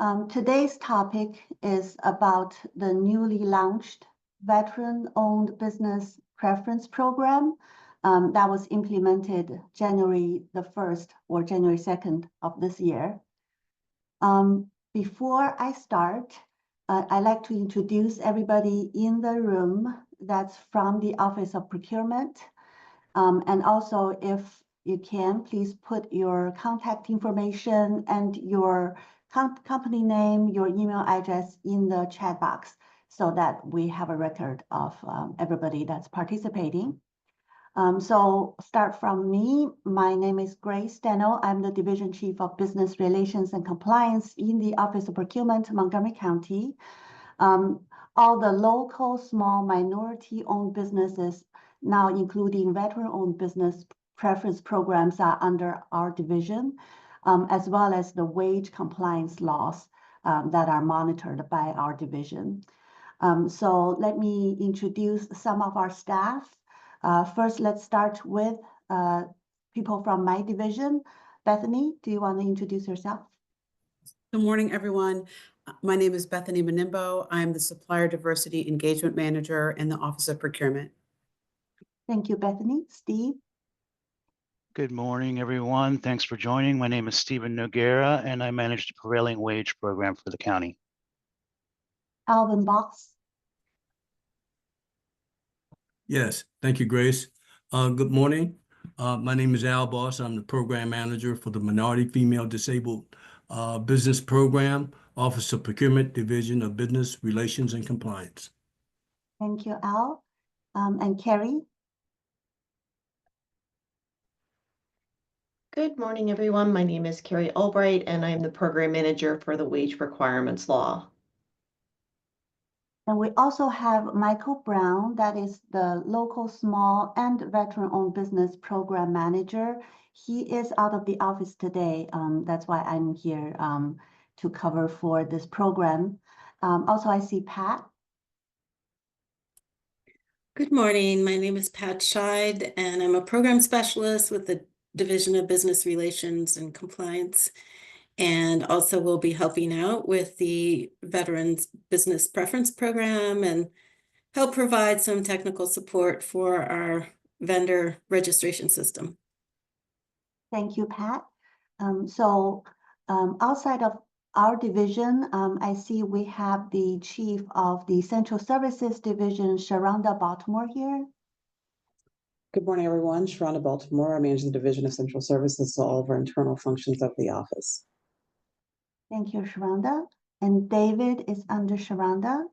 Today's topic is about the newly launched Veteran-Owned Business Preference Program that was implemented January the 1st or January 2nd of this year. Before I start, I'd like to introduce everybody in the room that's from the Office of Procurement. And also, if you can, please put your contact information and your company name, your email address in the chat box so that we have a record of everybody that's participating. So start from me. My name is Grace Steno. I'm the Division Chief of Business Relations and Compliance in the Office of Procurement, Montgomery County. All the local, small, minority-owned businesses, now including veteran-owned business preference programs, are under our division, as well as the wage compliance laws that are monitored by our division. So let me introduce some of our staff. First, let's start with people from my division. Bethany, do you want to introduce yourself? Good morning, everyone. My name is Bethany Menimbo. I'm the Supplier Diversity Engagement Manager in the Office of Procurement. Thank you, Bethany. Steve? Good morning, everyone. Thanks for joining. My name is Stephen Noguera, and I manage the prevailing wage program for the county. Alvin Box? Yes, thank you, Grace. Good morning. My name is Al Boss. I'm the Program Manager for the Minority Female Disabled Business Program, Office of Procurement, Division of Business Relations and Compliance. Thank you, Al. And Carrie? Good morning, everyone. My name is Carrie Albright, and I'm the Program Manager for the Wage Requirements Law. And we also have Michael Brown, that is the local small and veteran-owned business program manager. He is out of the office today. That's why I'm here to cover for this program. Also, I see Pat. Good morning. My name is Pat Scheid, and I'm a program specialist with the Division of Business Relations and Compliance, and also will be helping out with the Veterans Business Preference Program and help provide some technical support for our vendor registration system. Thank you, Pat. Outside of our division, I see we have the Chief of the Central Services Division, Sharonda Baltimore, here. Good morning, everyone. Sharonda Baltimore. I manage the Division of Central Services, so all of our internal functions of the office. Thank you, Sharonda. And David is under Sharonda.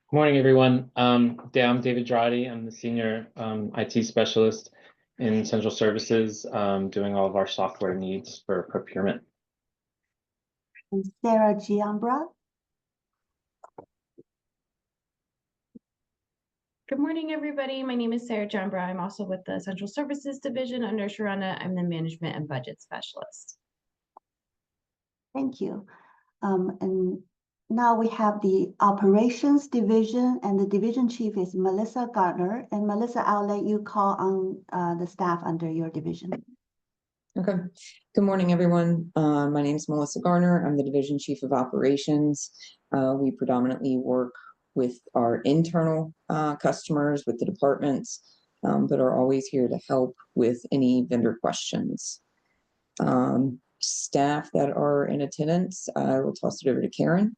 Good morning, everyone. I'm David Dradi. I'm the Senior IT Specialist in Central Services, doing all of our software needs for procurement. And Sarah Giambra. Good morning, everybody. My name is Sarah Jambra. I'm also with the Central Services Division under Sharonda. I'm the Management and Budget Specialist. Thank you. And now we have the Operations Division, and the Division Chief is Melissa Gardner. And Melissa, I'll let you call on the staff under your division. Okay. Good morning, everyone. My name is Melissa Garner. I'm the Division Chief of Operations. We predominantly work with our internal customers, with the departments, but are always here to help with any vendor questions. Staff that are in attendance, I will toss it over to Karen.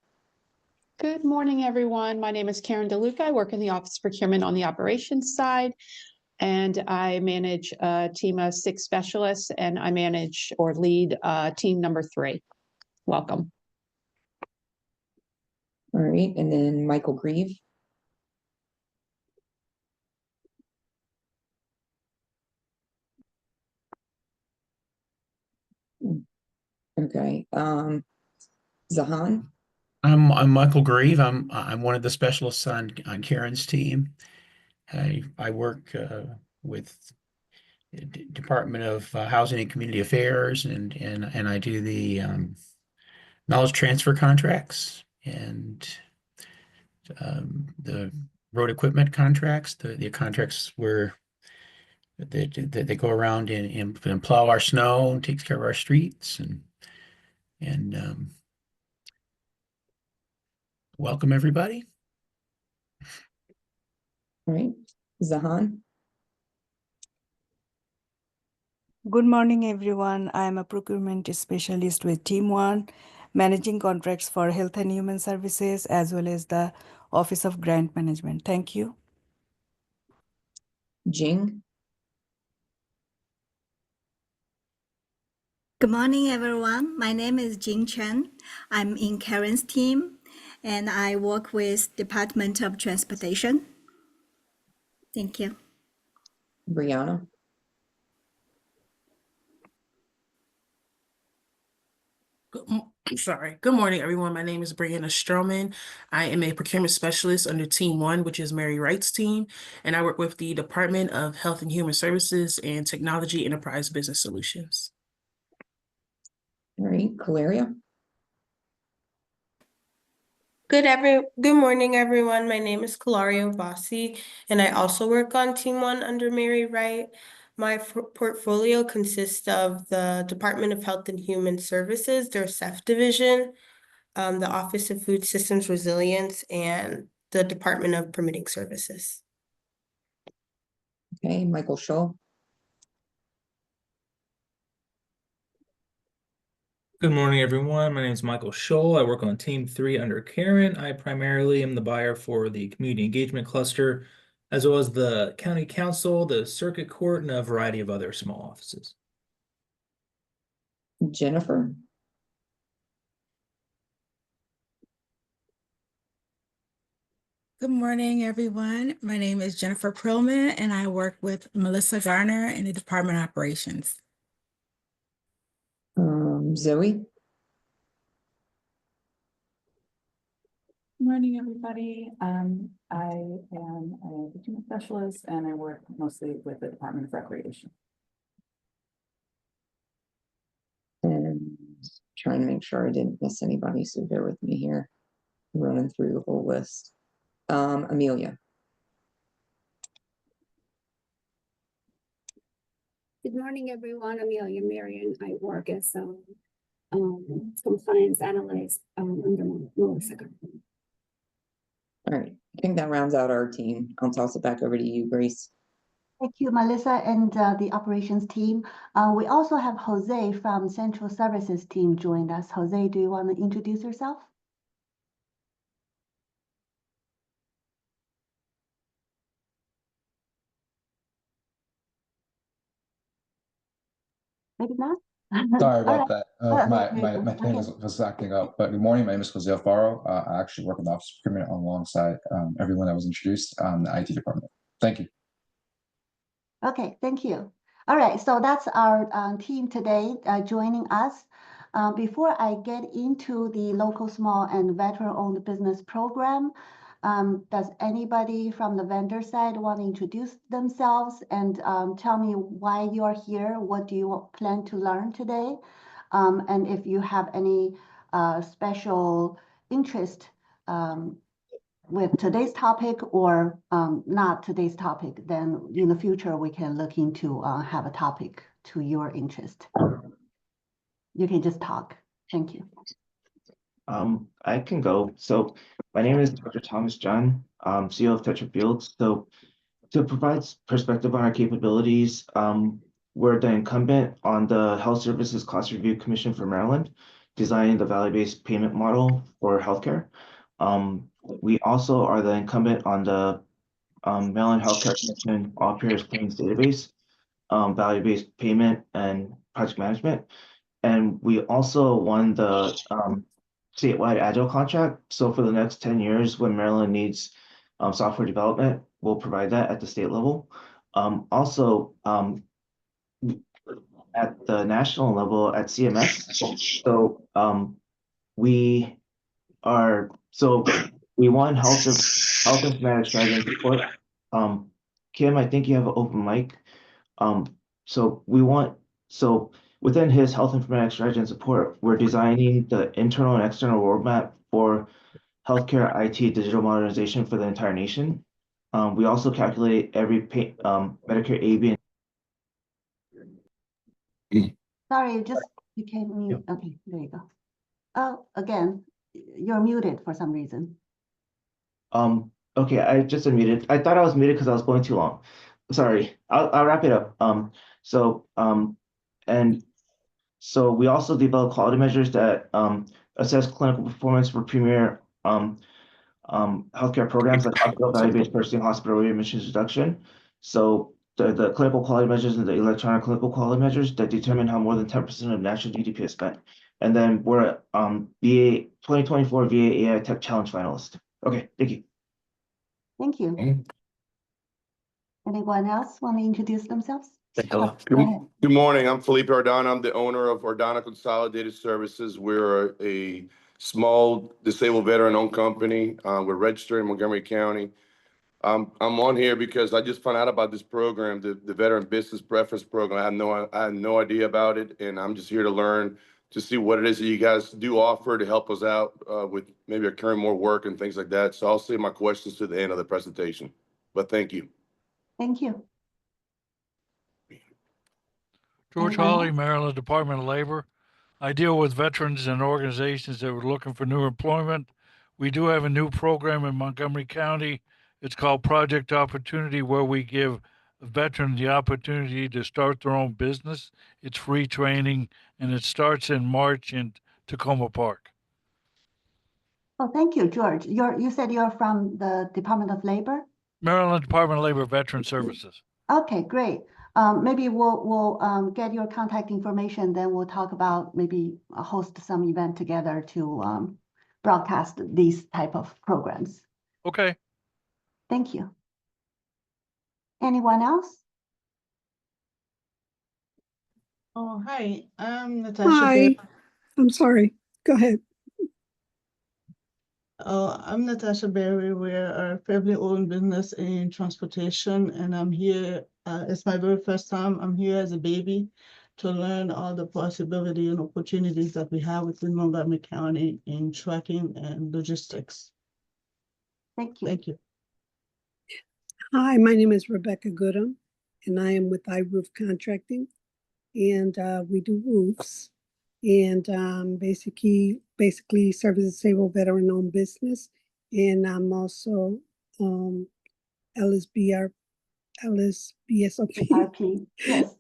Good morning, everyone. My name is Karen DeLuca. I work in the Office of Procurement on the operations side, and I manage a team of 6 specialists, and I manage or lead team number 3. Welcome. All right, and then Michael Grieve. Okay, Zahan. I'm Michael Grieve. I'm one of the specialists on Karen's team. I work with the Department of Housing and Community Affairs, and I do the knowledge transfer contracts and the road equipment contracts, the contracts where they go around and plow our snow and takes care of our streets, and And welcome, everybody. All right, Zahan. Good morning, everyone. I am a procurement specialist with Team One, managing contracts for Health and Human Services as well as the Office of Grant Management. Thank you. Jing. Good morning, everyone. My name is Jing Chen. I'm in Karen's team, and I work with Department of Transportation. Thank you. Brianna. Sorry. Good morning, everyone. My name is Brianna Stroman. I am a procurement specialist under Team One, which is Mary Wright's team, and I work with the Department of Health and Human Services and Technology Enterprise Business Solutions. All right, Caleria. Good morning, everyone. My name is Kalario Bassi, and I also work on Team One under Mary Wright. My portfolio consists of the Department of Health and Human Services, their CEF division, the Office of Food Systems Resilience, and the Department of Permitting Services. Okay, Michael Scholl. Good morning, everyone. My name is Michael Scholl. I work on Team 3 under Karen. I primarily am the buyer for the Community Engagement Cluster, as well as the County Council, the Circuit Court, and a variety of other small offices. Jennifer. Good morning, everyone. My name is Jennifer Perlman, and I work with Melissa Garner in the Department of Operations. Zoe. Good morning, everybody. I am a procurement specialist, and I work mostly with the Department of Recreation. And trying to make sure I didn't miss anybody, so bear with me here. Running through the whole list. Amelia. Good morning, everyone. Amelia Marion. I work as a compliance analyst under Melissa. All right, I think that rounds out our team. I'll toss it back over to you, Grace. Thank you, Melissa, and the operations team. We also have Jose from Central Services team joined us. Jose, do you want to introduce yourself? Maybe not. Sorry All about right. that. My thing was acting up. But good morning. My name is Jose Alfaro. I actually work in the Office of Procurement alongside everyone that was introduced on the IT department. Thank you. Okay, thank you. All right, so that's our team today joining us. Before I get into the local small and veteran-owned business program, does anybody from the vendor side want to introduce themselves and tell me why you are here? What do you plan to learn today? And if you have any special interest with today's topic or not today's topic, then in the future we can look into have a topic to your interest. You can just talk. Thank you. I can go. So my name is Dr. Thomas John, CEO of Tetra Fields. So to provide perspective on our capabilities, we're the incumbent on the Health Services Cost Review Commission for Maryland, designing the value-based payment model for healthcare. We also are the incumbent on the Maryland Healthcare Commission All Payers Claims Database, value-based payment and project management. And we also won the statewide Agile contract. So for the next 10 years, when Maryland needs software development, we'll provide that at the state level. Also, at the national level at CMS, so we won health informatics strategy and support. Kim, I think you have an open mic. So within his health informatics strategy and support, we're designing the internal and external roadmap for healthcare IT digital modernization for the entire nation. We also calculate every Medicare A, B, and Sorry, you just became mute. Okay, there you go. Oh, again, you're muted for some reason. Okay, I just unmuted. I thought I was muted because I was going too long. Sorry, I'll wrap it up. And so we also develop quality measures that assess clinical performance for premier healthcare programs like hospital value-based purchasing, hospital readmissions reduction. So the clinical quality measures and the electronic clinical quality measures that determine how more than 10% of national GDP is spent. And then we're VA 2024 VA AI Tech Challenge finalist. Okay, thank you. Thank you. Anyone else want to introduce themselves? Hello. Go ahead. Good morning. I'm Felipe Ordana. I'm the owner of Ordana Consolidated Services. We're a small disabled veteran-owned company. We're registered in Montgomery County. I'm on here because I just found out about this program, the Veteran Business Preference Program. I had no idea about it, and I'm just here to learn to see what it is that you guys do offer to help us out with maybe occurring more work and things like that. So I'll save my questions to the end of the presentation. But thank you. Thank you. George Hawley, Maryland Department of Labor. I deal with veterans and organizations that were looking for new employment. We do have a new program in Montgomery County. It's called Project Opportunity, where we give a veteran the opportunity to start their own business. It's free training, and it starts in March in Tacoma Park. Oh, thank you, George. You said you're from the Department of Labor? Maryland Department of Labor Veteran Services. Okay, great. Maybe we'll get your contact information, then we'll talk about maybe host some event together to broadcast these type of programs. Okay. Thank you. Anyone else? Oh, hi, I'm Natasha. Hi, I'm sorry. Go ahead. I'm Natasha Berry. We're a family-owned business in transportation, and I'm here. It's my very first time. I'm here as a baby to learn all the possibility and opportunities that we have within Montgomery County in trucking and logistics. Thank you. Thank you. Hi, my name is Rebecca Goodham, and I am with iRoof Contracting, and we do roofs. And basically serve as a disabled veteran-owned business. And I'm also LSBSOP, RP, yes.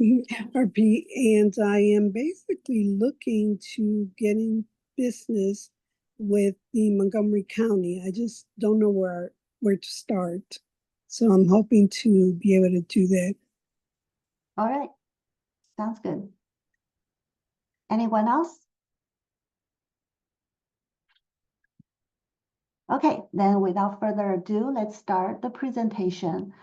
RP, and I am basically looking to get in business with the Montgomery County. I just don't know where to start. So I'm hoping to be able to do that. All right, sounds good. Anyone else? Okay, then without further ado, let's start the presentation.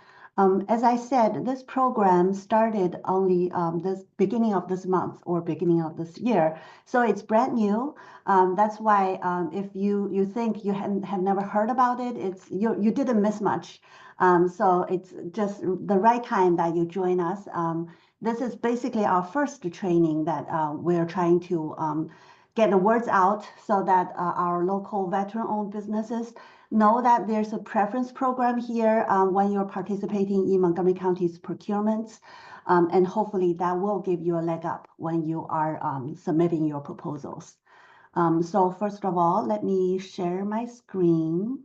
As I said, this program started only this beginning of this month or beginning of this year, so it's brand new. That's why if you think you have never heard about it, you didn't miss much. So it's just the right time that you join us. This is basically our first training that we're trying to get the words out so that our local veteran-owned businesses know that there's a preference program here when you're participating in Montgomery County's procurements. And hopefully that will give you a leg up when you are submitting your proposals. So first of all, let me share my screen.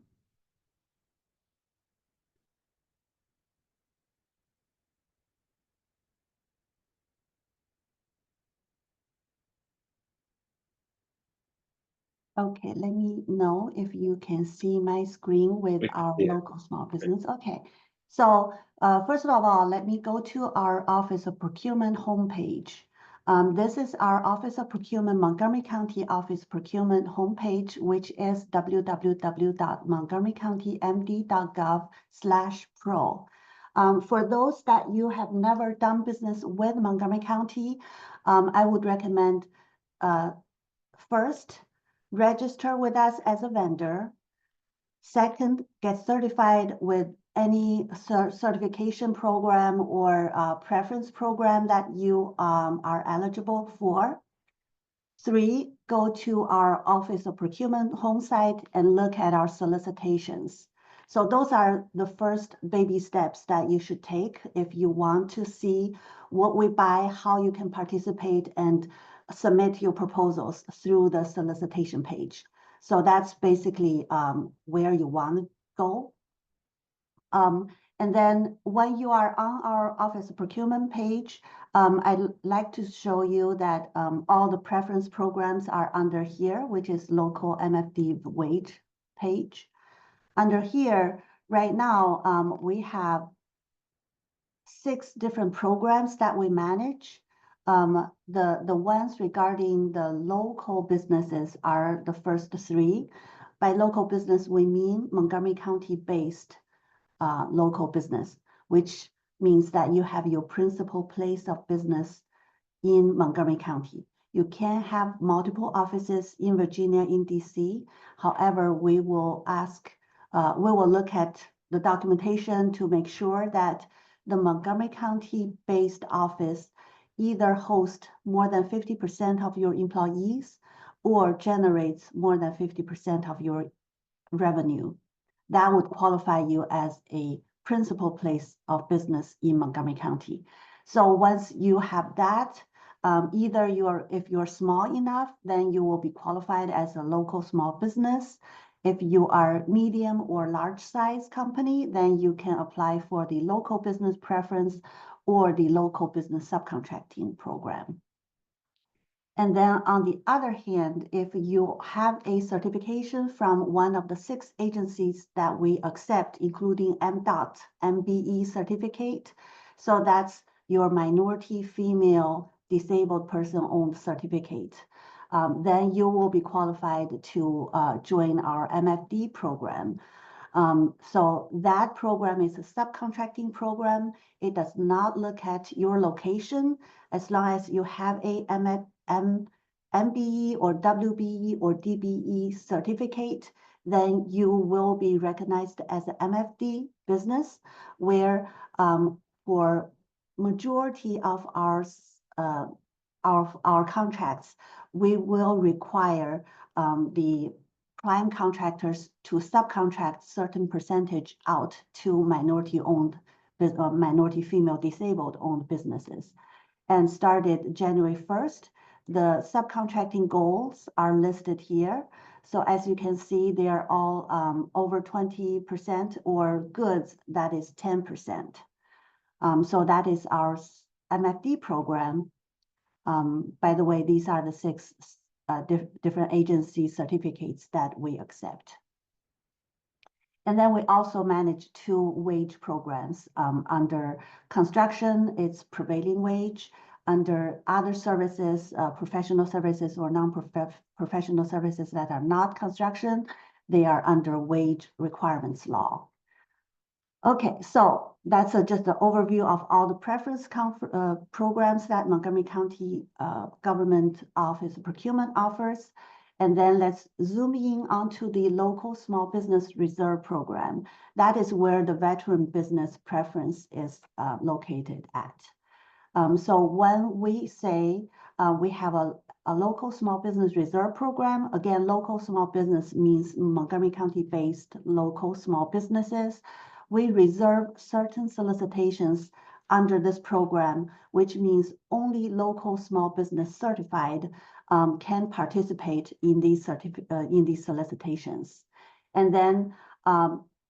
Okay, let me know if you can see my screen with our local small business. Okay, so first of all, let me go to our Office of Procurement homepage. This is our Office of Procurement, Montgomery County Office Procurement homepage, which is www.montgomerycountymd.gov/pro. For those that you have never done business with Montgomery County, I would recommend first, register with us as a vendor. Second, get certified with any certification program or preference program that you are eligible for. 3, go to our Office of Procurement home site and look at our solicitations. So those are the first baby steps that you should take if you want to see what we buy, how you can participate, and submit your proposals through the solicitation page. So that's basically where you want to go. And then when you are on our office procurement page, I'd like to show you that all the preference programs are under here, which is local MFD wage page. Under here, right now, we have 6 different programs that we manage. The ones regarding the local businesses are the first 3. By local business, we mean Montgomery County-based local business, which means that you have your principal place of business in Montgomery County. You can have multiple offices in Virginia, in DC. However, we will look at the documentation to make sure that the Montgomery County-based office either hosts more than 50% of your employees or generates more than 50% of your revenue. That would qualify you as a principal place of business in Montgomery County. So once you have that, if you're small enough, then you will be qualified as a local small business. If you are medium or large size company, then you can apply for the local business preference or the local business subcontracting program. And then on the other hand, if you have a certification from one of the 6 agencies that we accept, including MDOT, MBE certificate, so that's your minority, female, disabled person-owned certificate, then you will be qualified to join our MFD program. So that program is a subcontracting program. It does not look at your location. As long as you have a MBE or WBE or DBE certificate, then you will be recognized as an MFD business, where for majority of our contracts, we will require the prime contractors to subcontract certain percentage out to minority-owned, minority female disabled-owned businesses. And started January 1st, the subcontracting goals are listed here. So as you can see, they are all over 20% or goods, that is 10%. So that is our MFD program. By the way, these are the 6 different agency certificates that we accept. And then we also manage 2 wage programs. Under construction, it's prevailing wage. Under other services, professional services or non-professional services that are not construction, they are under wage requirements law. Okay, so that's just an overview of all the preference programs that Montgomery County Government Office of Procurement offers. And then let's zoom in onto the local small business reserve program. That is where the veteran business preference is located at. So when we say we have a local small business reserve program, again, local small business means Montgomery County-based local small businesses. We reserve certain solicitations under this program, which means only local small business certified can participate in these solicitations. And then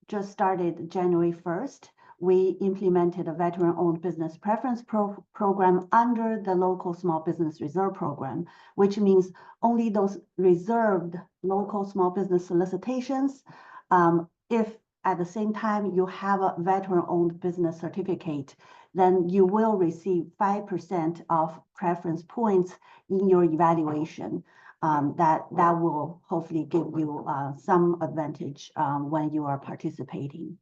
just started January 1st, we implemented a veteran-owned business preference program under the local small business reserve program, which means only those reserved local small business solicitations, if at the same time you have a veteran-owned business certificate, then you will receive 5% of preference points in your evaluation. That will hopefully give you some advantage when you are participating.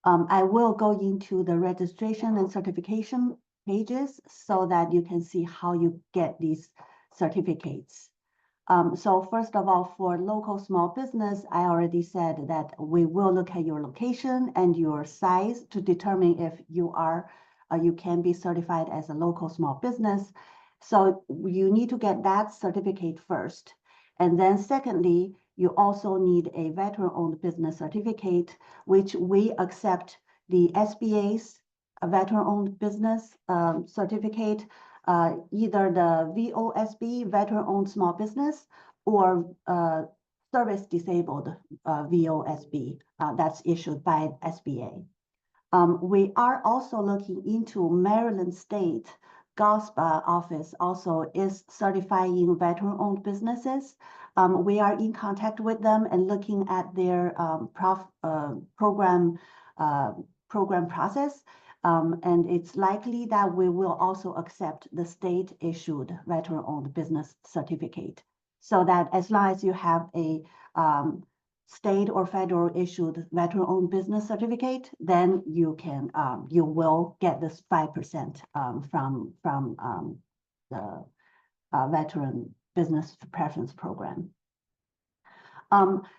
I will go into the registration and certification pages so that you can see how you get these certificates. So first of all, for local small business, I already said that we will look at your location and your size to determine if you can be certified as a local small business. So you need to get that certificate first. And then secondly, you also need a veteran-owned business certificate, which we accept the SBA's veteran-owned business certificate, either the VOSB, veteran-owned small business, or service disabled VOSB that's issued by SBA. We are also looking into Maryland State GOSPA office also is certifying veteran-owned businesses. We are in contact with them and looking at their program process. And it's likely that we will also accept the state-issued veteran-owned business certificate. So that as long as you have a state or federal issued veteran-owned business certificate, then you can you will get this 5% from the veteran business preference program.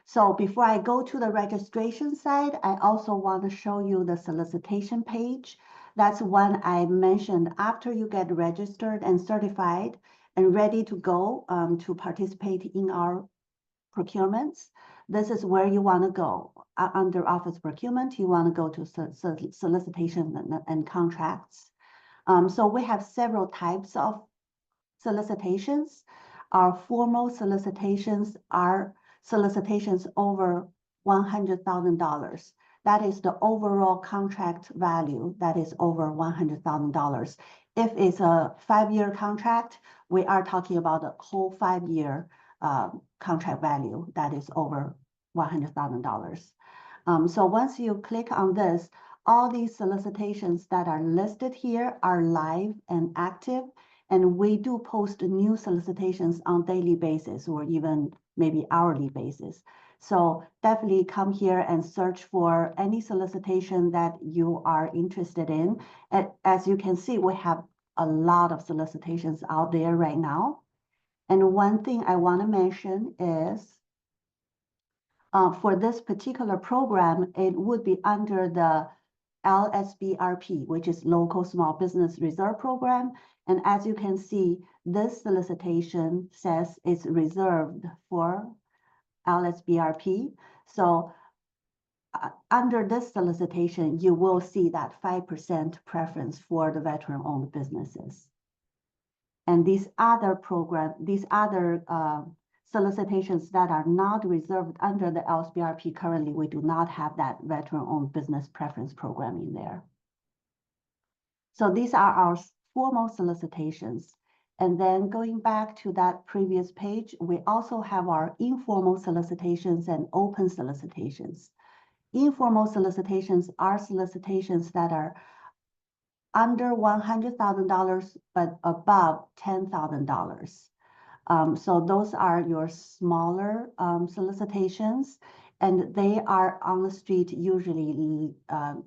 So before I go to the registration side, I also want to show you the solicitation page. That's one I mentioned after you get registered and certified and ready to go to participate in our procurements. This is where you want to go. Under office procurement, you want to go to solicitation and contracts. So we have several types of solicitations. Our formal solicitations are solicitations over $100,000. That is the overall contract value that is over $100,000. If it's a 5-year contract, we are talking about a whole 5-year contract value that is over $100,000. So once you click on this, all these solicitations that are listed here are live and active, and we do post new solicitations on daily basis or even maybe hourly basis. So definitely come here and search for any solicitation that you are interested in. As you can see, we have a lot of solicitations out there right now. And one thing I want to mention is for this particular program, it would be under the LSBRP, which is Local Small Business Reserve Program. And as you can see, this solicitation says it's reserved for LSBRP. So under this solicitation, you will see that 5% preference for the veteran-owned businesses. And these other solicitations that are not reserved under the LSBRP, currently we do not have that veteran-owned business preference program in there. So these are our formal solicitations. And then going back to that previous page, we also have our informal solicitations and open solicitations. Informal solicitations are solicitations that are under $100,000, but above $10,000. So those are your smaller solicitations, and they are on the street usually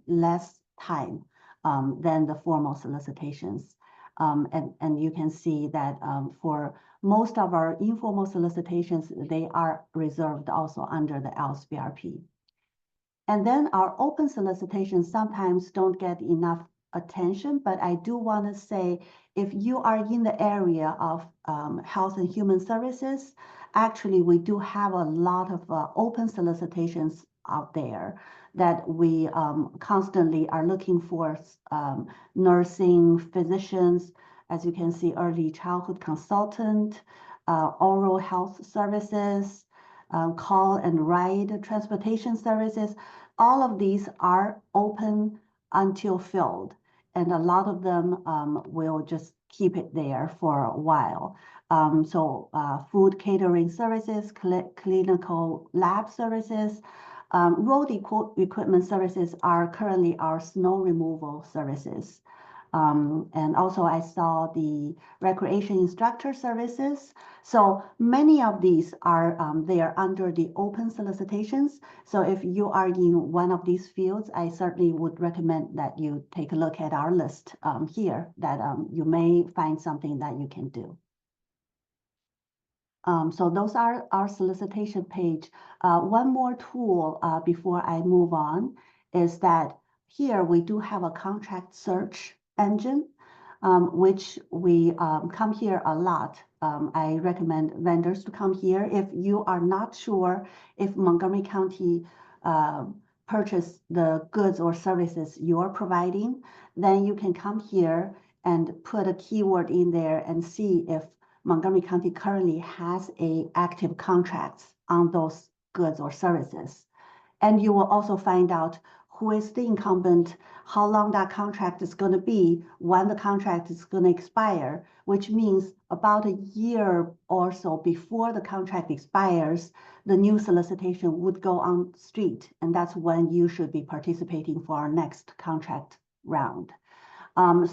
less time than the formal solicitations. And you can see that for most of our informal solicitations, they are reserved also under the LSBRP. And then our open solicitations sometimes don't get enough attention, but I do want to say, if you are in the area of health and human services, actually we do have a lot of open solicitations out there that we constantly are looking for nursing, physicians, as you can see, early childhood consultant, oral health services, call and ride transportation services. All of these are open until filled, and a lot of them will just keep it there for a while. So food catering services, clinical lab services, road equipment services are currently our snow removal services. And also I saw the recreation instructor services. So many of these are they are under the open solicitations. So if you are in one of these fields, I certainly would recommend that you take a look at our list here, that you may find something that you can do. So those are our solicitation page. One more tool before I move on is that here we do have a contract search engine, which we come here a lot. I recommend vendors to come here. If you are not sure if Montgomery County purchase the goods or services you're providing, then you can come here and put a keyword in there and see if Montgomery County currently has active contracts on those goods or services. And you will also find out who is the incumbent, how long that contract is going to be, when the contract is going to expire, which means about a year or so before the contract expires, the new solicitation would go on street, and that's when you should be participating for our next contract round.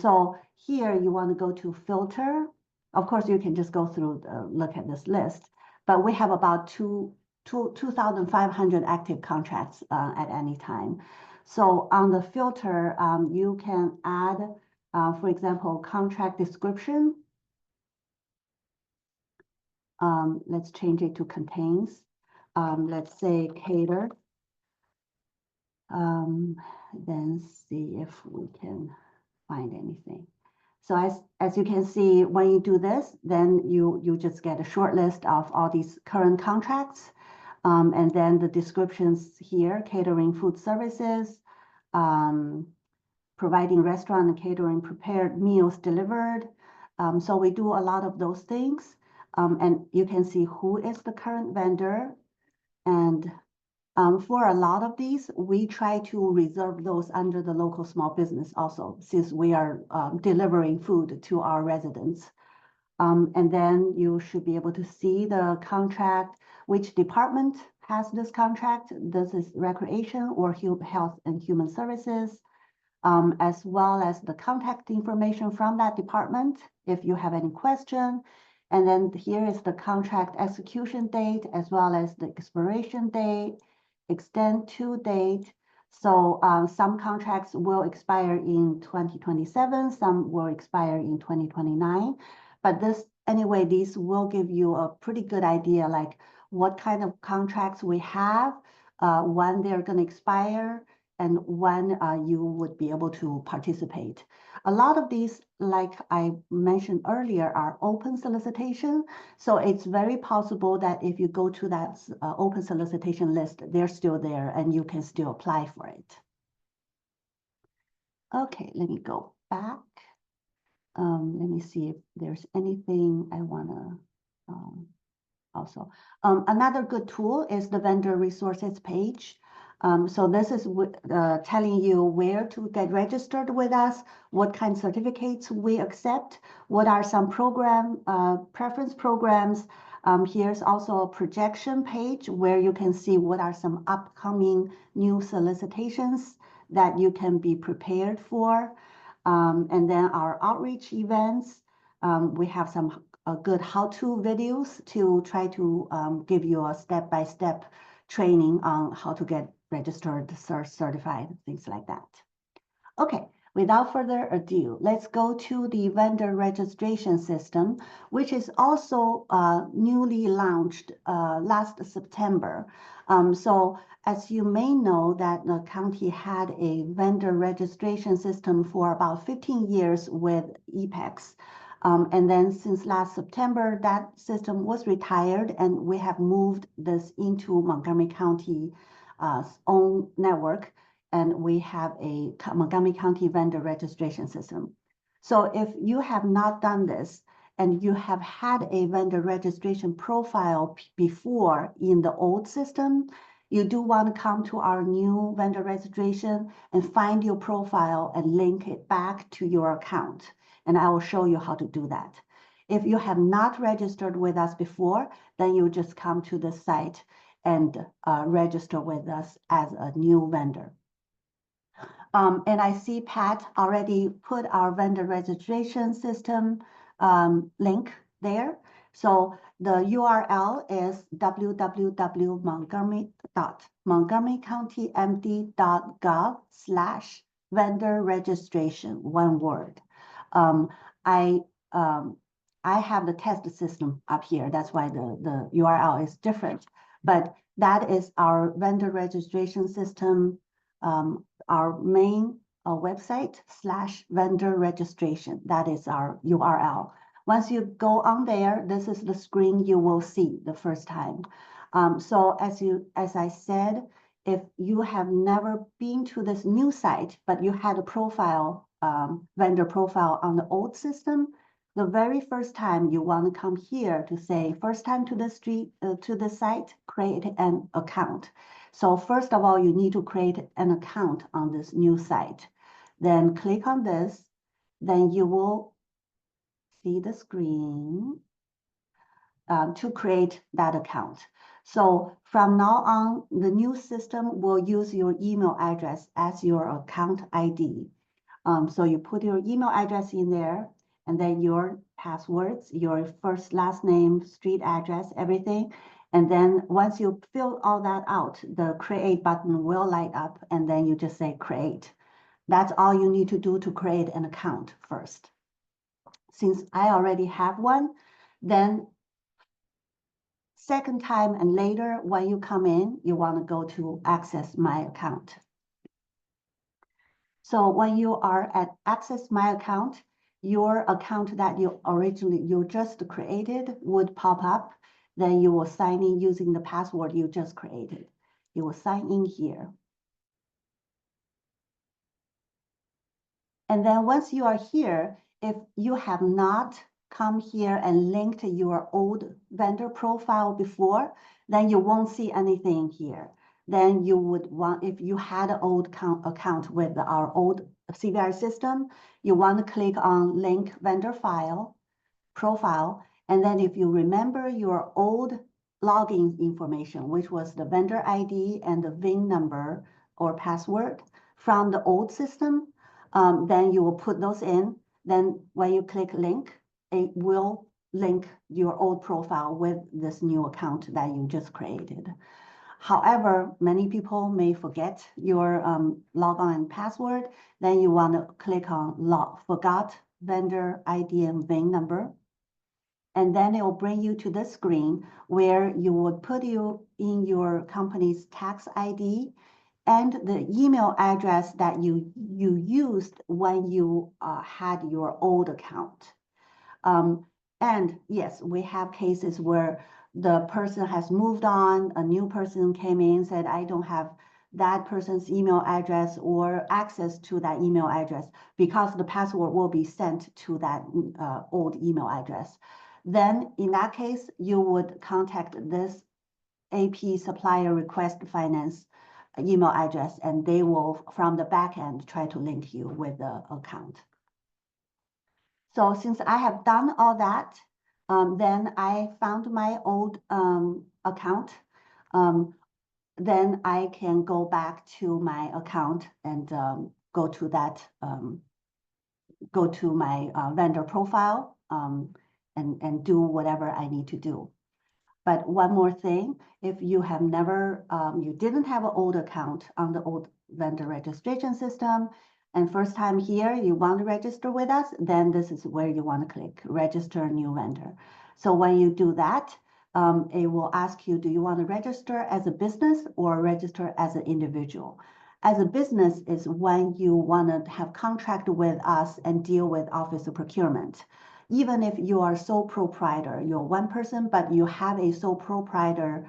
So here you want to go to filter. Of course, you can just go through, look at this list, but we have about 2,500 active contracts at any time. So on the filter, you can add, for example, contract description. Let's change it to contains. Let's say cater. Then see if we can find anything. So as you can see, when you do this, then you just get a short list of all these current contracts. And then the descriptions here, catering food services, providing restaurant and catering prepared meals delivered. So we do a lot of those things. And you can see who is the current vendor. And for a lot of these, we try to reserve those under the local small business also, since we are delivering food to our residents. And then you should be able to see the contract, which department has this contract. This is recreation or health and human services, as well as the contact information from that department if you have any question. And then here is the contract execution date, as well as the expiration date, extend to date. So some contracts will expire in 2027, some will expire in 2029. But this, anyway, these will give you a pretty good idea, like what kind of contracts we have, when they're going to expire, and when you would be able to participate. A lot of these, like I mentioned earlier, are open solicitation. So it's very possible that if you go to that open solicitation list, they're still there and you can still apply for it. Okay, let me go back. Let me see if there's anything I want to also. Another good tool is the vendor resources page. So this is telling you where to get registered with us, what kind of certificates we accept, what are some program preference programs. Here's also a projection page where you can see what are some upcoming new solicitations that you can be prepared for. And then our outreach events, we have some good how-to videos to try to give you a step-by-step training on how to get registered, certified, things like that. Okay, without further ado, let's go to the vendor registration system, which is also newly launched last September. So as you may know, that the county had a vendor registration system for about 15 years with EPEX. And then since last September, that system was retired, and we have moved this into Montgomery County own network, and we have a Montgomery County vendor registration system. So if you have not done this, and you have had a vendor registration profile before in the old system, you do want to come to our new vendor registration and find your profile and link it back to your account. And I will show you how to do that. If you have not registered with us before, then you just come to the site and register with us as a new vendor. And I see Pat already put our vendor registration system link there. So the URL is www.montgomerycountymd.gov/vendor registration, one word. I have the test system up here. That's why the URL is different. But that is our vendor registration system, our main website /vendor registration. That is our URL. Once you go on there, this is the screen you will see the first time. So as I said, if you have never been to this new site, but you had a profile vendor profile on the old system, the very first time you want to come here to say, first time to the site, create an account. So first of all, you need to create an account on this new site. Then click on this, then you will see the screen to create that account. So from now on, the new system will use your email address as your account ID. So you put your email address in there, and then your passwords, your first, last name, street address, everything. And then once you fill all that out, the create button will light up, and then you just say create. That's all you need to do to create an account first. Since I already have one, then second time and later, when you come in, you want to go to access my account. So when you are at access my account, your account that you just created would pop up. Then you will sign in using the password you just created. You will sign in here. And then once you are here, if you have not come here and linked your old vendor profile before, then you won't see anything here. Then you would want, if you had an old account with our old CVR system, you want to click on link vendor profile. And then if you remember your old login information, which was the vendor ID and the VIN number or password from the old system, then you will put those in. Then when you click link, it will link your old profile with this new account that you just created. However, many people may forget your logon and password. Then you want to click on forgot vendor ID and VIN number. And then it will bring you to the screen where you would put you in your company's tax ID and the email address that you used when you had your old account. And yes, we have cases where the person has moved on, a new person came in, said, I don't have that person's email address or access to that email address, because the password will be sent to that old email address. Then in that case, you would contact this AP supplier request finance email address, and they will, from the back end, try to link you with the account. So since I have done all that, then I found my old account. Then I can go back to my account and go to that, go to my vendor profile and do whatever I need to do. But one more thing, if you have never, you didn't have an old account on the old vendor registration system, and first time here, you want to register with us, then this is where you want to click, register new vendor. So when you do that, it will ask you, do you want to register as a business or register as an individual? As a business is when you want to have contract with us and deal with Office of Procurement. Even if you are sole proprietor, you're one person, but you have a sole proprietor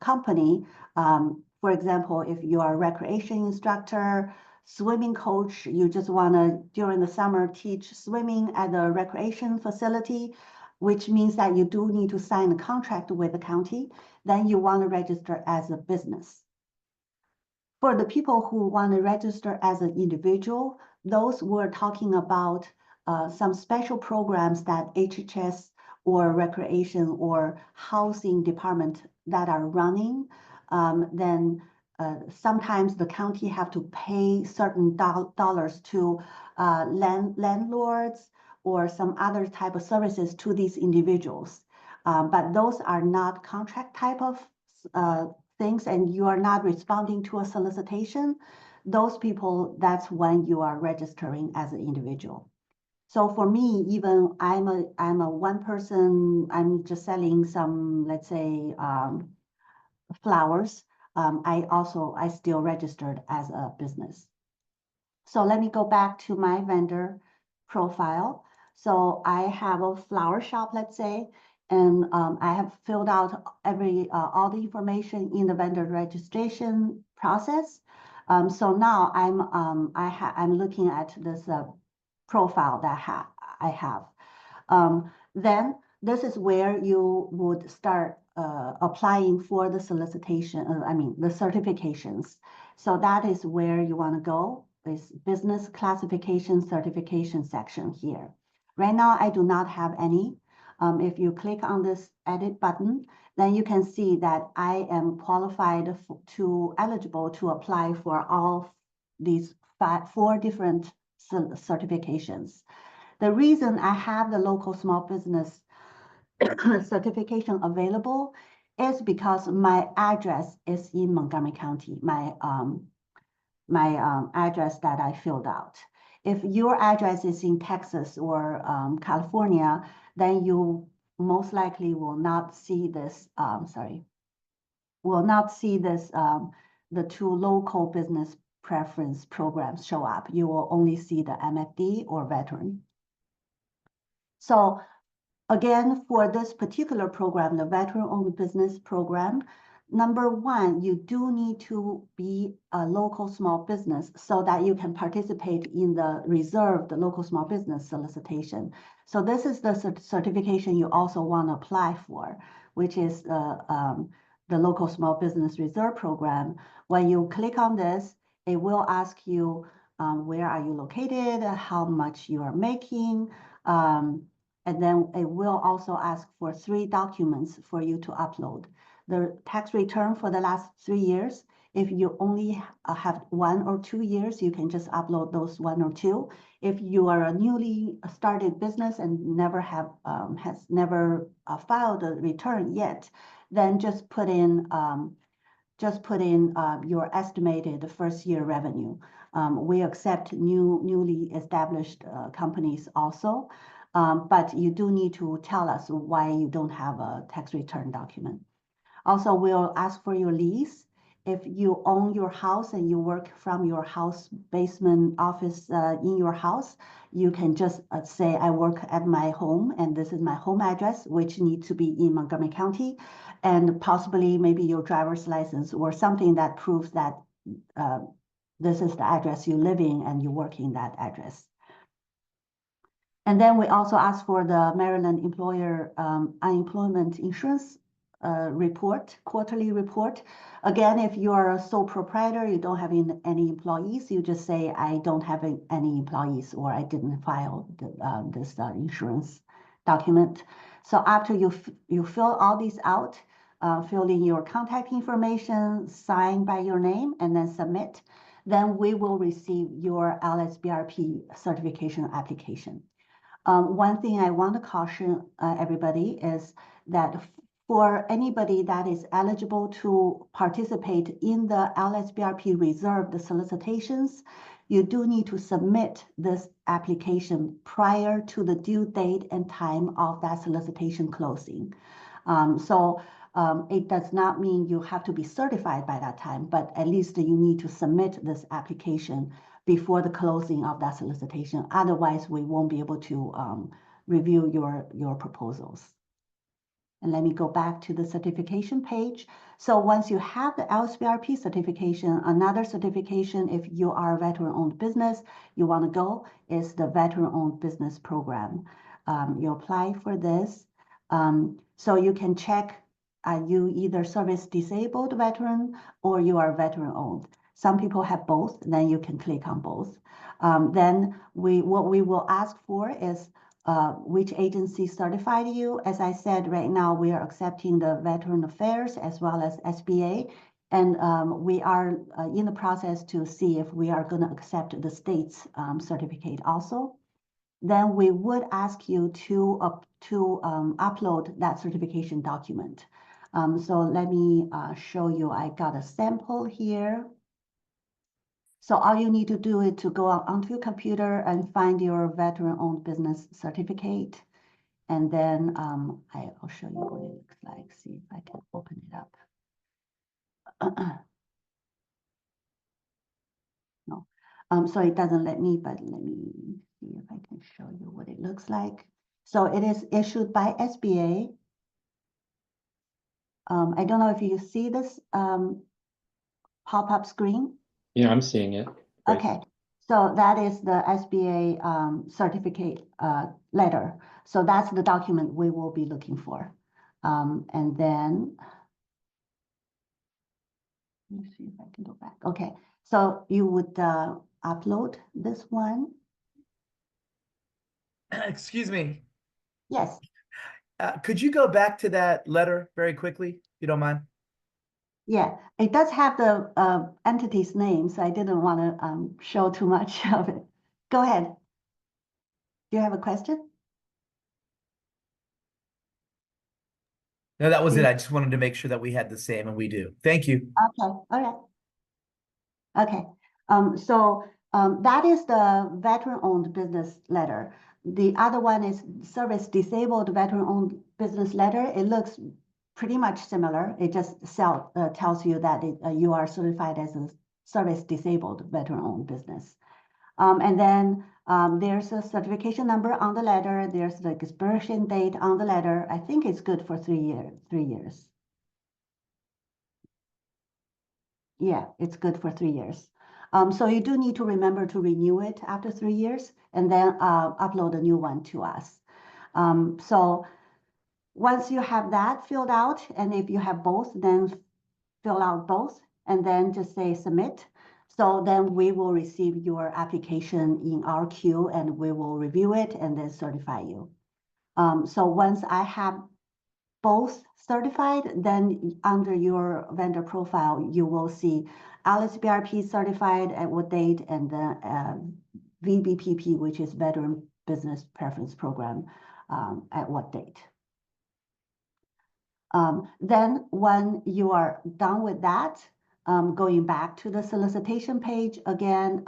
company. For example, if you are a recreation instructor, swimming coach, you just want to, during the summer, teach swimming at a recreation facility, which means that you do need to sign a contract with the county, then you want to register as a business. For the people who want to register as an individual, those we're talking about some special programs that HHS or recreation or housing department that are running, then sometimes the county have to pay certain dollars to landlords or some other type of services to these individuals. But those are not contract type of things, and you are not responding to a solicitation. Those people, that's when you are registering as an individual. So for me, even I'm a one person, I'm just selling some, let's say, flowers. I still registered as a business. So let me go back to my vendor profile. So I have a flower shop, let's say, and I have filled out all the information in the vendor registration process. So now I'm looking at this profile that I have. Then this is where you would start applying for the solicitation, the certifications. So that is where you want to go, is business classification certification section here. Right now, I do not have any. If you click on this edit button, then you can see that I am qualified eligible to apply for all these four different certifications. The reason I have the local small business certification available is because my address is in Montgomery County, my address that I filled out. If your address is in Texas or California, then you most likely will not see this, the two local business preference programs show up. You will only see the MFD or veteran. So again, for this particular program, the veteran-owned business program, number one, you do need to be a local small business so that you can participate in the reserved local small business solicitation. So this is the certification you also want to apply for, which is the local small business reserve program. When you click on this, it will ask you where are you located, how much you are making, and then it will also ask for 3 documents for you to upload. The tax return for the last 3 years. If you only have 1 or 2 years, you can just upload those 1 or 2. If you are a newly started business and has never filed a return yet, then just put in your estimated first year revenue. We accept newly established companies also. But you do need to tell us why you don't have a tax return document. Also, we'll ask for your lease. If you own your house and you work from your house basement office in your house, you can just say, I work at my home and this is my home address, which needs to be in Montgomery County, and possibly maybe your driver's license or something that proves that this is the address you live in and you work in that address. And then we also ask for the Maryland Employer Unemployment Insurance quarterly report. Again, if you are a sole proprietor, you don't have any employees, you just say, I don't have any employees, or I didn't file this insurance document. So after you fill all these out, fill in your contact information, sign by your name, and then submit, then we will receive your LSBRP certification application. One thing I want to caution everybody is that for anybody that is eligible to participate in the LSBRP reserved solicitations, you do need to submit this application prior to the due date and time of that solicitation closing. It does not mean you have to be certified by that time, but at least you need to submit this application before the closing of that solicitation. Otherwise, we won't be able to review your proposals. And let me go back to the certification page. So once you have the LSBRP certification, another certification, if you are a veteran-owned business, you want to go, is the veteran-owned business program. You apply for this. So you can check, you either service disabled veteran or you are veteran-owned. Some people have both, then you can click on both. Then what we will ask for is which agency certified you. As I said, right now we are accepting the Veteran Affairs as well as SBA. And we are in the process to see if we are going to accept the state's certificate also. Then we would ask you to upload that certification document. So let me show you, I got a sample here. So all you need to do is to go onto your computer and find your veteran-owned business certificate. And then I'll show you what it looks like. See if I can open it up. No, so it doesn't let me, but let me see if I can show you what it looks like. So it is issued by SBA. I don't know if you see this pop-up screen. Yeah, I'm seeing it. Great. Okay, so that is the SBA certificate letter. So that's the document we will be looking for. And then, let me see if I can go back. Okay, so you would upload this one. Excuse me. Yes. Could you go back to that letter very quickly, if you don't mind? Yeah, it does have the entity's name, so I didn't want to show too much of it. Go ahead. Do you have a question? No, that was it. I just wanted to make sure that we had the same, and we do. Thank you. Okay, all right. Okay, so that is the veteran-owned business letter. The other one is service disabled veteran-owned business letter. It looks pretty much similar. It just tells you that you are certified as a service disabled veteran-owned business. And then there's a certification number on the letter. There's the expiration date on the letter. I think it's good for 3 years. Yeah, it's good for 3 years. So you do need to remember to renew it after 3 years and then upload a new one to us. So once you have that filled out, and if you have both, then fill out both and then just say submit. So then we will receive your application in our queue and we will review it and then certify you. So once I have both certified, then under your vendor profile, you will see LSBRP certified at what date, and then VBPP, which is Veteran Business Preference Program, at what date. Then when you are done with that, going back to the solicitation page again,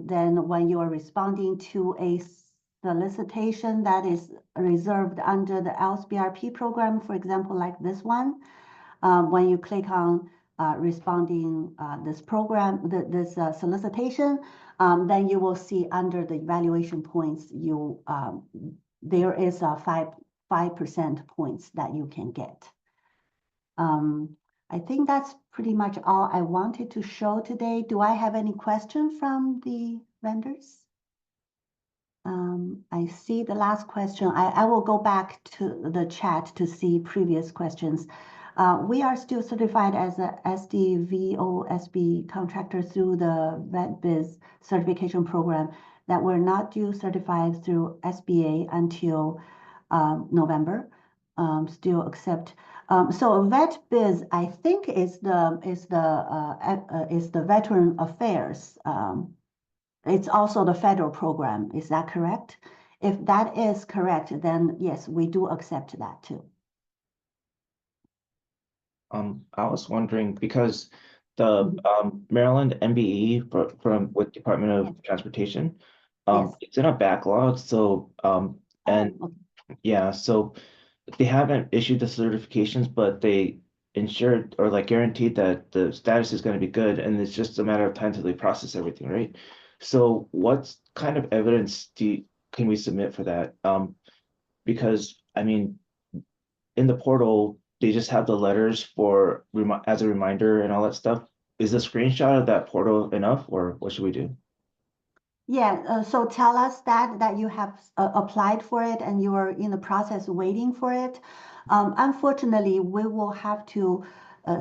then when you are responding to a solicitation that is reserved under the LSBRP program, for example, like this one, when you click on responding this program, this solicitation, then you will see under the evaluation points, there is a 5% points that you can get. I think that's pretty much all I wanted to show today. Do I have any questions from the vendors? I see the last question. I will go back to the chat to see previous questions. We are still certified as a SDVOSB contractor through the VetBiz certification program that we're not due certified through SBA until November. Still accept. So VetBiz, I think is the Veteran Affairs. It's also the federal program. Is that correct? If that is correct, then yes, we do accept that too. I was wondering because the Maryland MBE from with Department of Transportation, it's in a backlog. So yeah, so they haven't issued the certifications, but they ensured or like guaranteed that the status is going to be good, and it's just a matter of time till they process everything, right? So what kind of evidence can we submit for that? Because I mean, in the portal, they just have the letters for as a reminder and all that stuff. Is the screenshot of that portal enough, or what should we do? Yeah, so tell us that you have applied for it and you are in the process waiting for it. Unfortunately, we will have to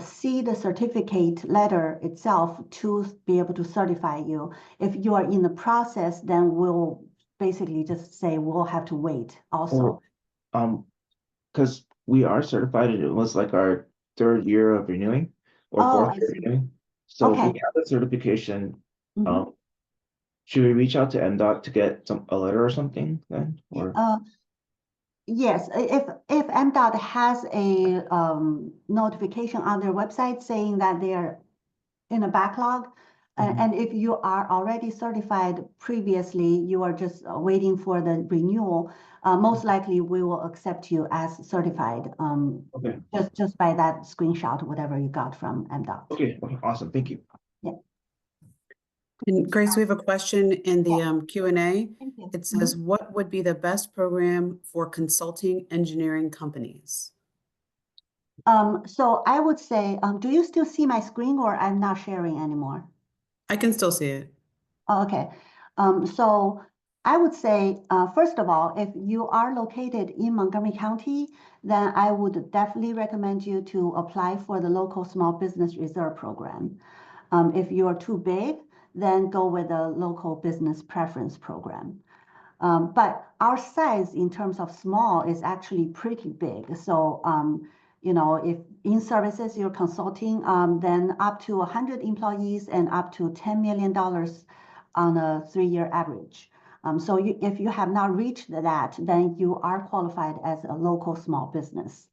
see the certificate letter itself to be able to certify you. If you are in the process, then we'll basically just say we'll have to wait also. Because we are certified, and it was like our 3rd year of renewing or 4th year of renewing. So if we have the certification, should we reach out to MDOT to get a letter or something then? Or yes, if MDOT has a notification on their website saying that they are in a backlog, and if you are already certified previously, you are just waiting for the renewal, most likely we will accept you as certified. Just by that screenshot, whatever you got from MDOT. Okay, awesome, thank you. Yeah. And Grace, we have a question in the Q&A. It says, what would be the best program for consulting engineering companies? So I would say, do you still see my screen, or I'm not sharing anymore? I can still see it. Oh, okay. So I would say, first of all, if you are located in Montgomery County, then I would definitely recommend you to apply for the local small business reserve program. If you are too big, then go with the local business preference program. But our size in terms of small is actually pretty big. So, you know, if in services you're consulting, then up to 100 employees and up to $10 million on a 3-year average. So if you have not reached that, then you are qualified as a local small business.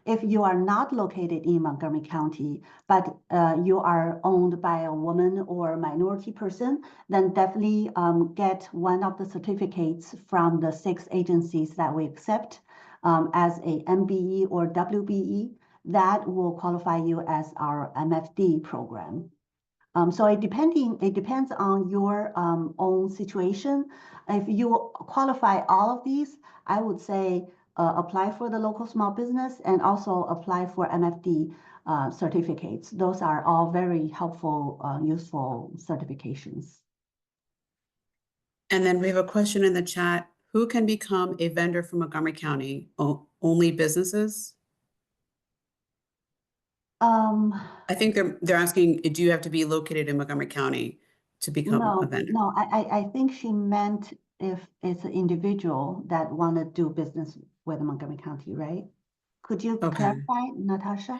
If you are not located in Montgomery County, but you are owned by a woman or minority person, then definitely get one of the certificates from the 6 agencies that we accept as a MBE or WBE. That will qualify you as our MFD program. So it depends on your own situation. If you qualify all of these, I would say apply for the local small business and also apply for MFD certificates. Those are all very helpful, useful certifications. And then we have a question in the chat. Who can become a vendor for Montgomery County? Only businesses? I think they're asking, do you have to be located in Montgomery County to become a vendor? No, I think she meant if it's an individual that want to do business with Montgomery County, right? Could you clarify, Natasha?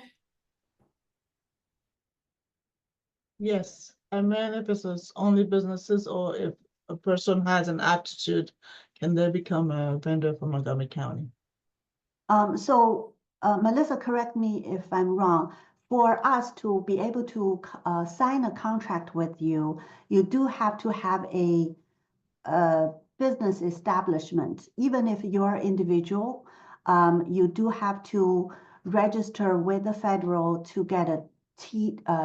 Yes, I mean, if it's only businesses or if a person has an aptitude, can they become a vendor for Montgomery County? Melissa, correct me if I'm wrong. For us to be able to sign a contract with you, you do have to have a business establishment. Even if you're individual, you do have to register with the federal to get a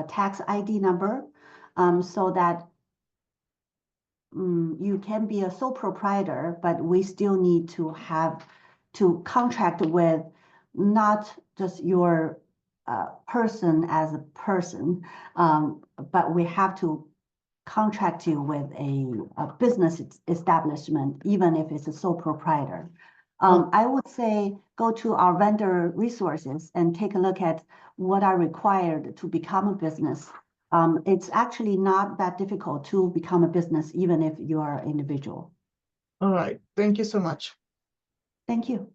tax ID number so that you can be a sole proprietor, but we still need to have to contract with not just your person as a person, but we have to contract you with a business establishment, even if it's a sole proprietor. I would say go to our vendor resources and take a look at what are required to become a business. It's actually not that difficult to become a business, even if you are an individual. All right, thank you so much. Thank you.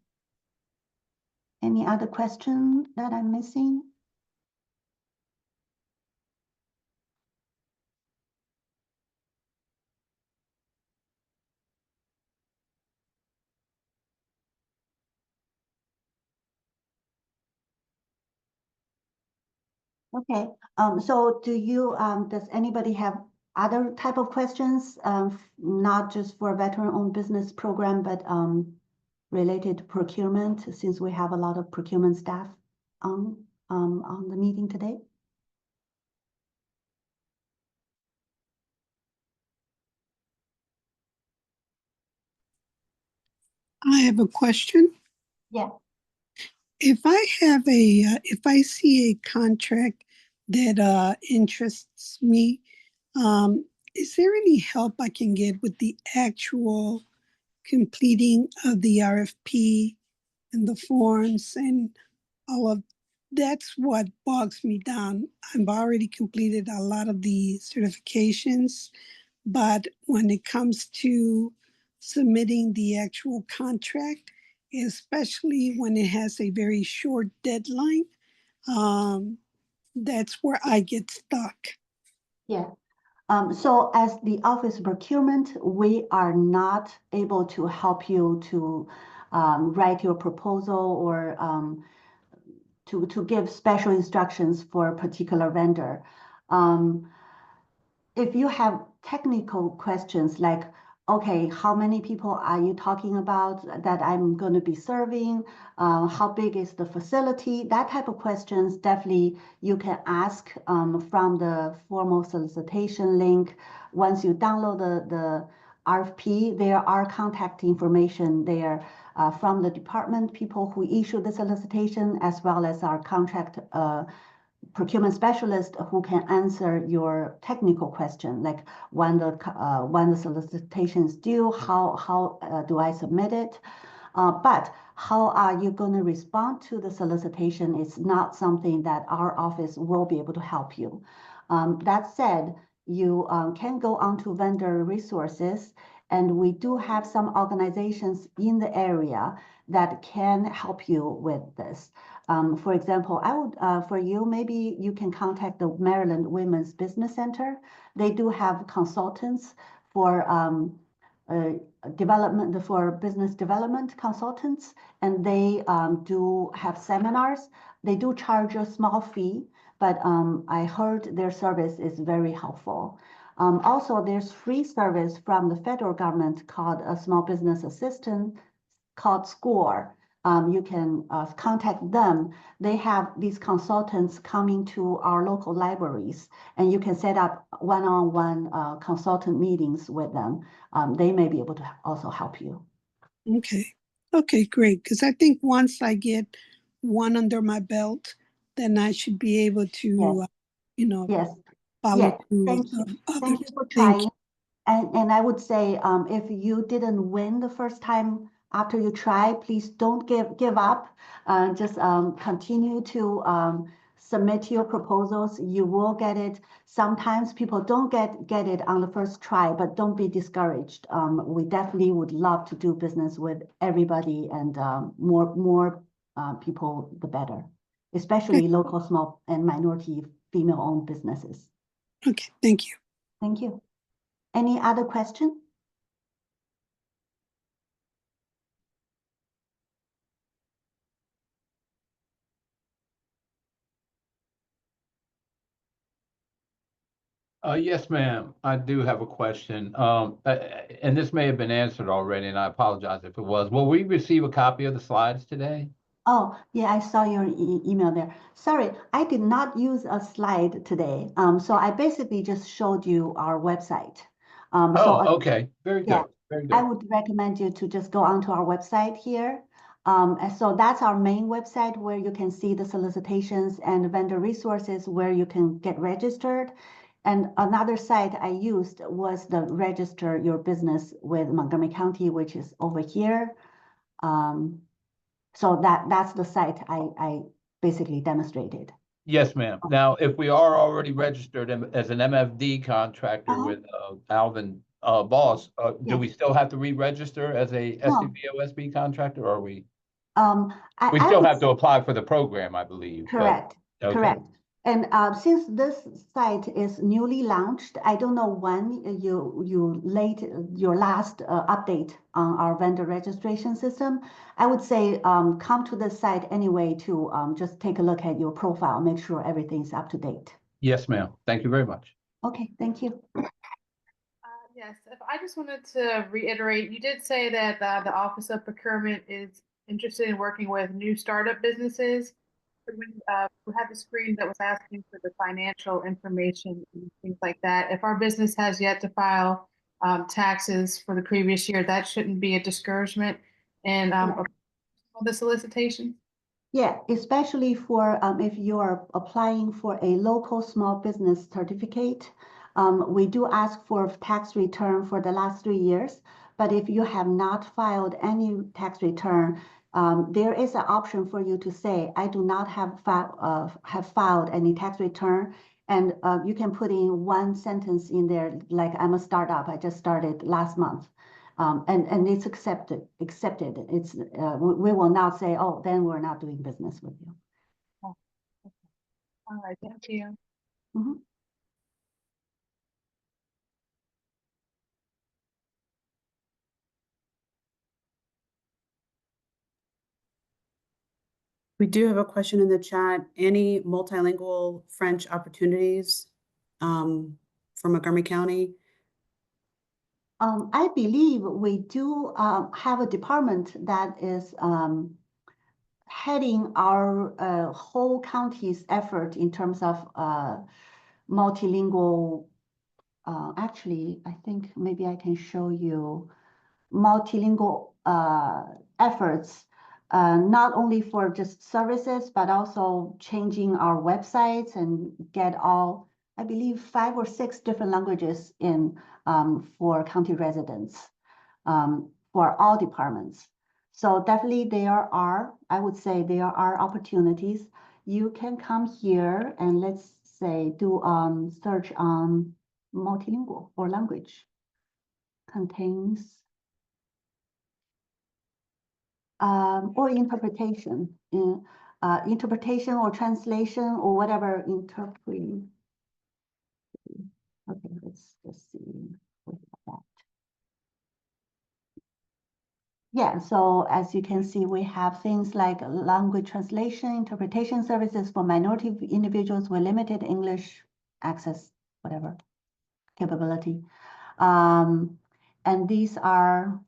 Any other question that I'm missing? Okay, so does anybody have other type of questions, not just for veteran-owned business program, but related to procurement, since we have a lot of procurement staff on the meeting today? I have a question. Yeah. If I see a contract that interests me, is there any help I can get with the actual completing of the RFP and the forms and all of that's what bogs me down. I've already completed a lot of the certifications, but when it comes to submitting the actual contract, especially when it has a very short deadline, that's where I get stuck. Yeah. So as the Office of Procurement, we are not able to help you to write your proposal or to give special instructions for a particular vendor. If you have technical questions like, okay, how many people are you talking about that I'm going to be serving? How big is the facility? That type of questions, definitely you can ask from the formal solicitation link. Once you download the RFP, there are contact information there from the department, people who issue the solicitation, as well as our contract procurement specialist who can answer your technical question, like when the solicitation is due, how do I submit it? But how are you going to respond to the solicitation is not something that our office will be able to help you. That said, you can go onto vendor resources, and we do have some organizations in the area that can help you with this. For example, I would, for you, maybe you can contact the Maryland Women's Business Center. They do have consultants for business development consultants, and they do have seminars. They do charge a small fee, but I heard their service is very helpful. Also, there's free service from the federal government called a small business assistant called SCORE. You can contact them. They have these consultants coming to our local libraries, and you can set up one-on-one consultant meetings with them. They may be able to also help you. Okay. Okay, great. Because I think once I get one under my belt, then I should be able to, Yes. follow Yes. through Thank with you. the others. Thank you for Thank trying. And I would say, if you didn't win the first time after you try, please don't give up. Just continue to submit your proposals. You will get it. Sometimes people don't get it on the first try, but don't be discouraged. We definitely would love to do business with everybody, and more people, the better, especially local, small, and minority female-owned businesses. Okay, thank you. Thank you. Any other question? Yes, ma'am. I do have a question. And this may have been answered already, and I apologize if it was. Will we receive a copy of the slides today? Oh, yeah, I saw your email there. Sorry, I did not use a slide today. So I basically just showed you our website. Okay. Very Yeah, good. Very I good. would recommend you to just go onto our website here. And so that's our main website where you can see the solicitations and vendor resources where you can get registered. And another site I used was the register your business with Montgomery County, which is over here. So that's the site I basically demonstrated. Yes, ma'am. Now, if we are already registered as an MFD contractor with Alvin Boss, do we still have to re-register as a SCBOSB contractor, or are we? We still have to apply for the program, I believe. Correct. Okay. Correct. And since this site is newly launched, I don't know when you laid your last update on our vendor registration system. I would say come to the site anyway to just take a look at your profile, make sure everything's up to date. Yes, ma'am. Thank you very much. Okay, thank you. Yes, if I just wanted to reiterate, you did say that the Office of Procurement is interested in working with new startup businesses. We had the screen that was asking for the financial information and things like that. If our business has yet to file taxes for the previous year, that shouldn't be a discouragement in the solicitation. Yeah, especially for if you're applying for a local small business certificate. We do ask for tax return for the last 3 years, but if you have not filed any tax return, there is an option for you to say, I do not have filed any tax return. And you can put in one sentence in there, like I'm a startup, I just started last month. And it's accepted. It's we will not say, oh, then we're not doing business with you. Oh, okay. All right, thank you. Mm-hmm. We do have a question in the chat. Any multilingual French opportunities for Montgomery County? I believe we do have a department that is heading our whole county's effort in terms of multilingual. Actually, I think maybe I can show you multilingual efforts not only for just services, but also changing our websites and get all, I believe, 5 or 6 different languages in for county residents, for all departments. So definitely there are, I would say there are opportunities. You can come here and let's say do search on multilingual or language contains or interpretation in interpretation or translation or whatever interpret. Okay, let's just see what that. Yeah, so as you can see, we have things like language translation, interpretation services for minority individuals with limited English access, whatever capability. And these are,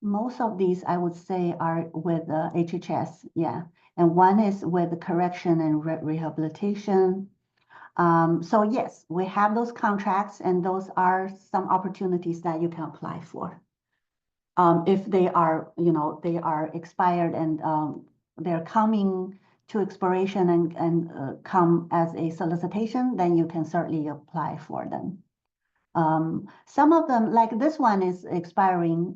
most of these I would say are with HHS, yeah. And one is with correction and rehabilitation. So yes, we have those contracts and those are some opportunities that you can apply for. If they are, you know, they are expired and they're coming to expiration and come as a solicitation, then you can certainly apply for them. Some of them, like this one is expiring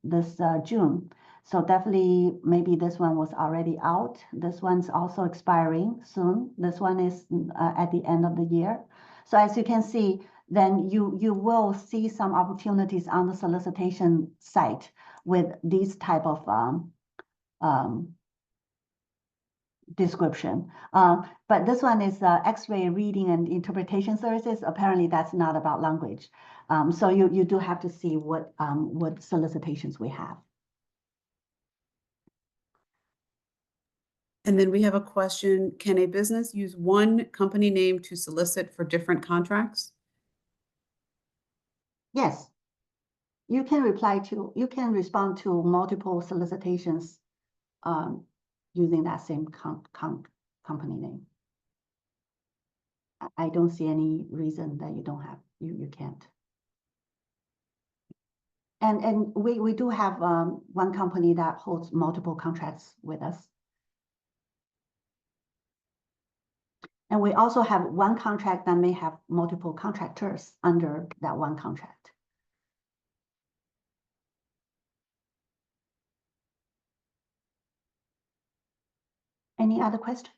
this June. So definitely maybe this one was already out. This one's also expiring soon. This one is at the end of the year. So as you can see, then you will see some opportunities on the solicitation site with these type of description. But this one is X-ray reading and interpretation services. Apparently that's not about language. So you do have to see what solicitations we have. And then we have a question, can a business use one company name to solicit for different contracts? Yes. You can respond to multiple solicitations using that same company name. I don't see any reason that you don't have, you can't. And we do have one company that holds multiple contracts with us. And we also have one contract that may have multiple contractors under that one contract. Any other question?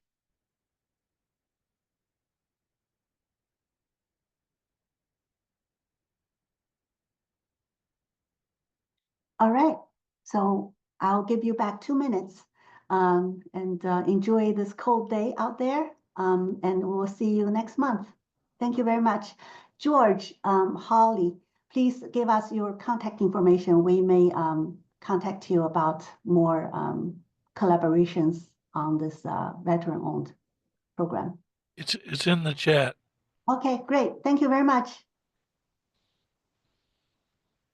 All right, so I'll give you back 2 minutes and enjoy this cold day out there. And we'll see you next month. Thank you very much. George, Holly, please give us your contact information. We may contact you about more collaborations on this veteran-owned program. It's in the chat. Okay, great. Thank you very much.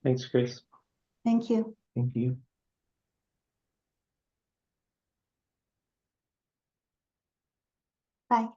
Thanks, Grace. Thank you. Thank you. Bye.